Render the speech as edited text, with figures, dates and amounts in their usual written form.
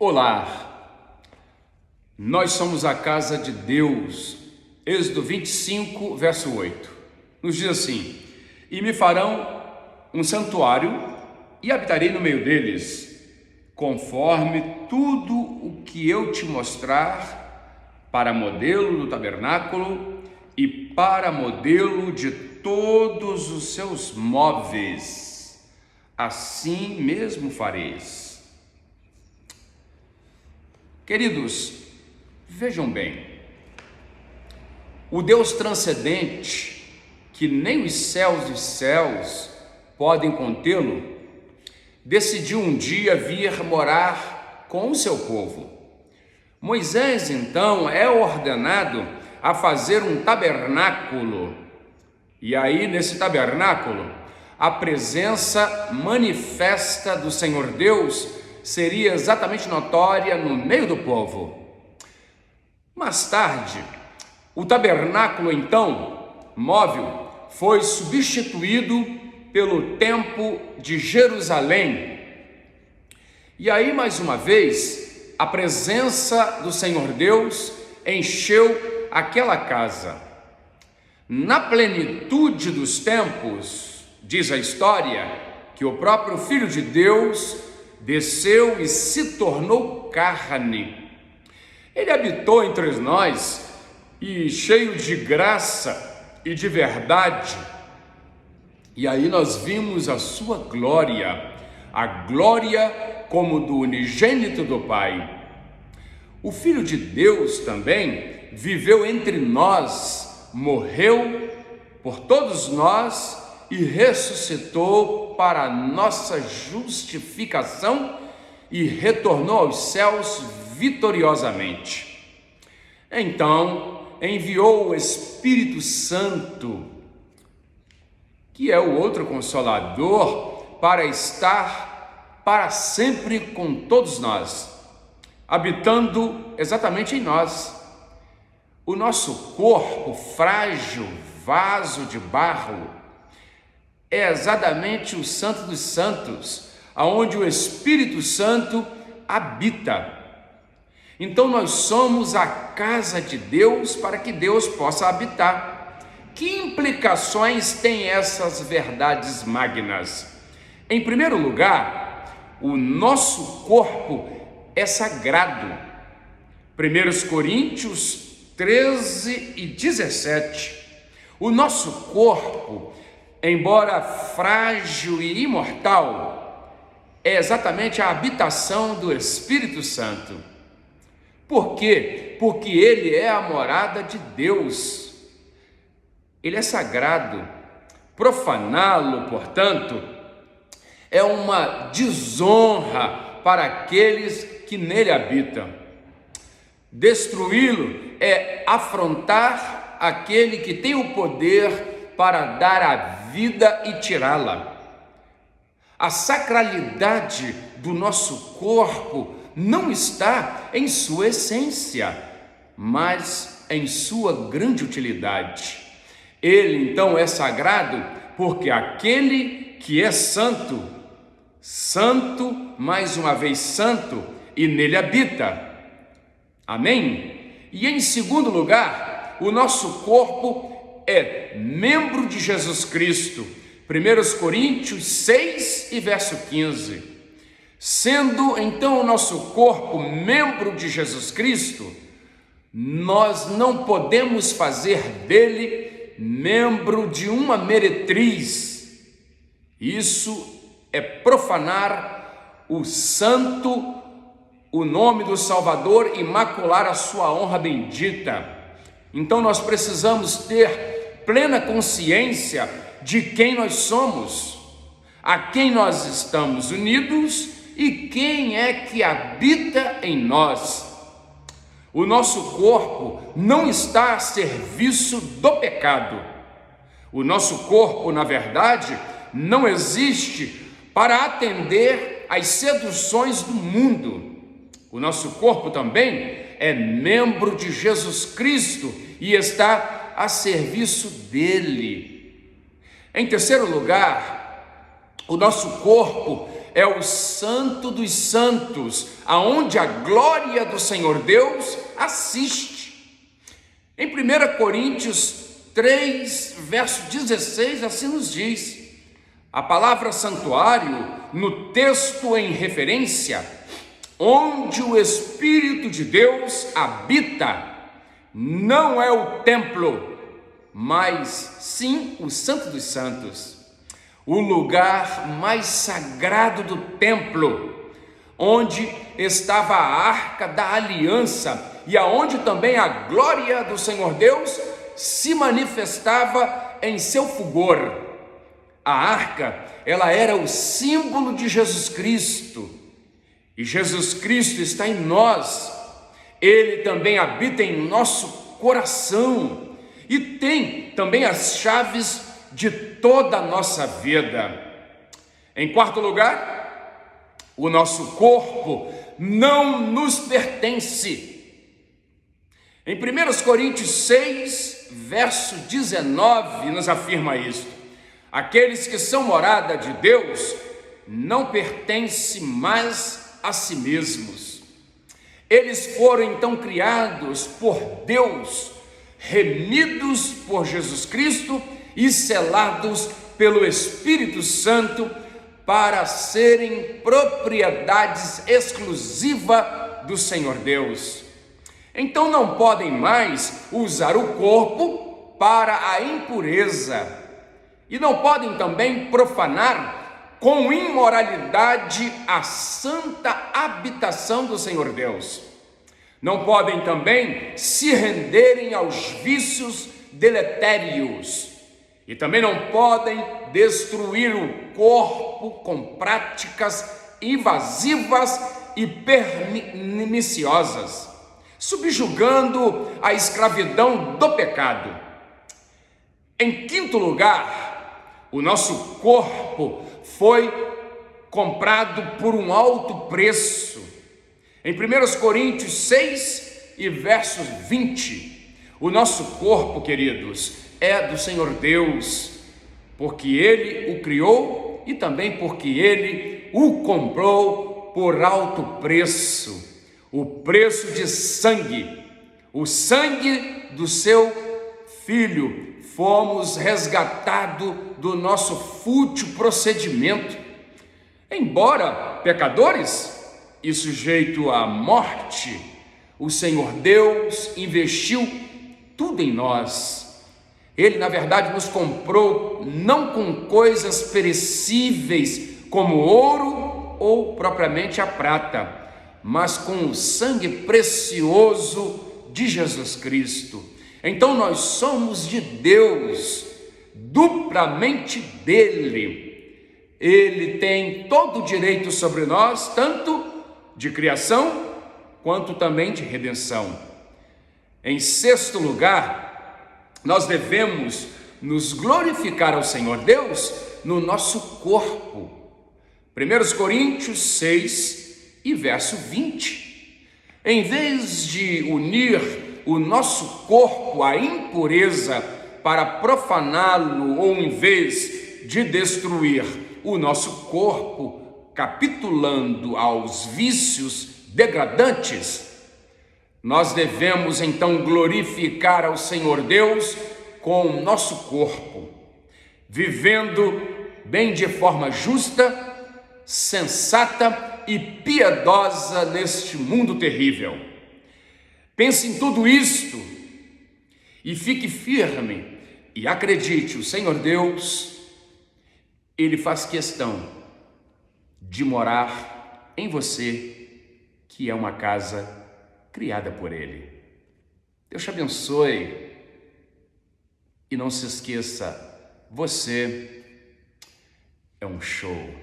Olá, nós somos a casa de Deus. Êxodo 25, verso 8, nos diz assim: e me farão um santuário e habitarei no meio deles, conforme tudo o que eu te mostrar, para modelo do tabernáculo e para modelo de todos os seus móveis, assim mesmo fareis. Queridos, vejam bem, o Deus transcendente, que nem os céus dos céus podem contê-lo, decidiu um dia vir morar com o seu povo. Moisés, então, é ordenado a fazer um tabernáculo, e aí nesse tabernáculo, a presença manifesta do Senhor Deus seria exatamente notória no meio do povo. Mais tarde, o tabernáculo, então, móvel, foi substituído pelo Templo de Jerusalém. E aí, mais uma vez, a presença do Senhor Deus encheu aquela casa. Na plenitude dos tempos, diz a história, que o próprio Filho de Deus desceu e se tornou carne. Ele habitou entre nós e cheio de graça e de verdade. E aí nós vimos a sua glória, a glória como do unigênito do Pai. O Filho de Deus também viveu entre nós, morreu por todos nós e ressuscitou para a nossa justificação e retornou aos céus vitoriosamente. Então, enviou o Espírito Santo, que é o outro Consolador, para estar para sempre com todos nós, habitando exatamente em nós. O nosso corpo frágil, vaso de barro, é exatamente o Santo dos Santos, aonde o Espírito Santo habita. Então nós somos a casa de Deus para que Deus possa habitar. Que implicações têm essas verdades magnas? Em primeiro lugar, o nosso corpo é sagrado. 1 Coríntios 13 e 17. O nosso corpo, embora frágil e imortal, é exatamente a habitação do Espírito Santo. Por quê? Porque ele é a morada de Deus. Ele é sagrado. Profaná-lo, portanto, é uma desonra para aqueles que nele habitam. Destruí-lo é afrontar aquele que tem o poder para dar a vida e tirá-la. A sacralidade do nosso corpo não está em sua essência, mas em sua grande utilidade. Ele então é sagrado porque aquele que é santo, santo, mais uma vez santo, e nele habita. Amém? E em segundo lugar, o nosso corpo é membro de Jesus Cristo. 1 Coríntios 6 e verso 15. Sendo então o nosso corpo membro de Jesus Cristo, nós não podemos fazer dele membro de uma meretriz. Isso é profanar o santo, o nome do Salvador, e macular a sua honra bendita. Então nós precisamos ter plena consciência de quem nós somos, a quem nós estamos unidos e quem é que habita em nós. O nosso corpo não está a serviço do pecado. O nosso corpo, na verdade, não existe para atender às seduções do mundo. O nosso corpo também é membro de Jesus Cristo e está a serviço dele. Em terceiro lugar, o nosso corpo é o Santo dos Santos, aonde a glória do Senhor Deus assiste. Em 1 Coríntios 3, verso 16, assim nos diz: a palavra santuário, no texto em referência, onde o Espírito de Deus habita, não é o templo, mas sim o Santo dos Santos, o lugar mais sagrado do templo, onde estava a arca da aliança e aonde também a glória do Senhor Deus se manifestava em seu fulgor. A arca, ela era o símbolo de Jesus Cristo, e Jesus Cristo está em nós. Ele também habita em nosso coração e tem também as chaves de toda a nossa vida. Em quarto lugar, o nosso corpo não nos pertence. Em 1 Coríntios 6, verso 19, nos afirma isto: aqueles que são morada de Deus não pertencem mais a si mesmos. Eles foram então criados por Deus, remidos por Jesus Cristo e selados pelo Espírito Santo para serem propriedades exclusivas do Senhor Deus. Então não podem mais usar o corpo para a impureza e não podem também profanar com imoralidade a santa habitação do Senhor Deus. Não podem também se renderem aos vícios deletérios e também não podem destruir o corpo com práticas invasivas e perniciosas, subjugando a escravidão do pecado. Em quinto lugar, o nosso corpo foi comprado por um alto preço. Em 1 Coríntios 6 e verso 20, o nosso corpo, queridos, é do Senhor Deus, porque Ele o criou e também porque Ele o comprou por alto preço, o preço de sangue, o sangue do seu Filho. Fomos resgatados do nosso fútil procedimento. Embora pecadores e sujeito à morte, o Senhor Deus investiu tudo em nós. Ele, na verdade, nos comprou não com coisas perecíveis como ouro ou propriamente a prata, mas com o sangue precioso de Jesus Cristo. Então nós somos de Deus, duplamente dele. Ele tem todo o direito sobre nós, tanto de criação quanto também de redenção. Em sexto lugar, nós devemos nos glorificar ao Senhor Deus no nosso corpo. 1 Coríntios 6 e verso 20. Em vez de unir o nosso corpo à impureza para profaná-lo, ou em vez de destruir o nosso corpo capitulando aos vícios degradantes, nós devemos então glorificar ao Senhor Deus com o nosso corpo, vivendo bem de forma justa, sensata e piedosa neste mundo terrível. Pense em tudo isto e fique firme e acredite, o Senhor Deus, Ele faz questão de morar em você, que é uma casa criada por Ele. Deus te abençoe e não se esqueça, você é um show.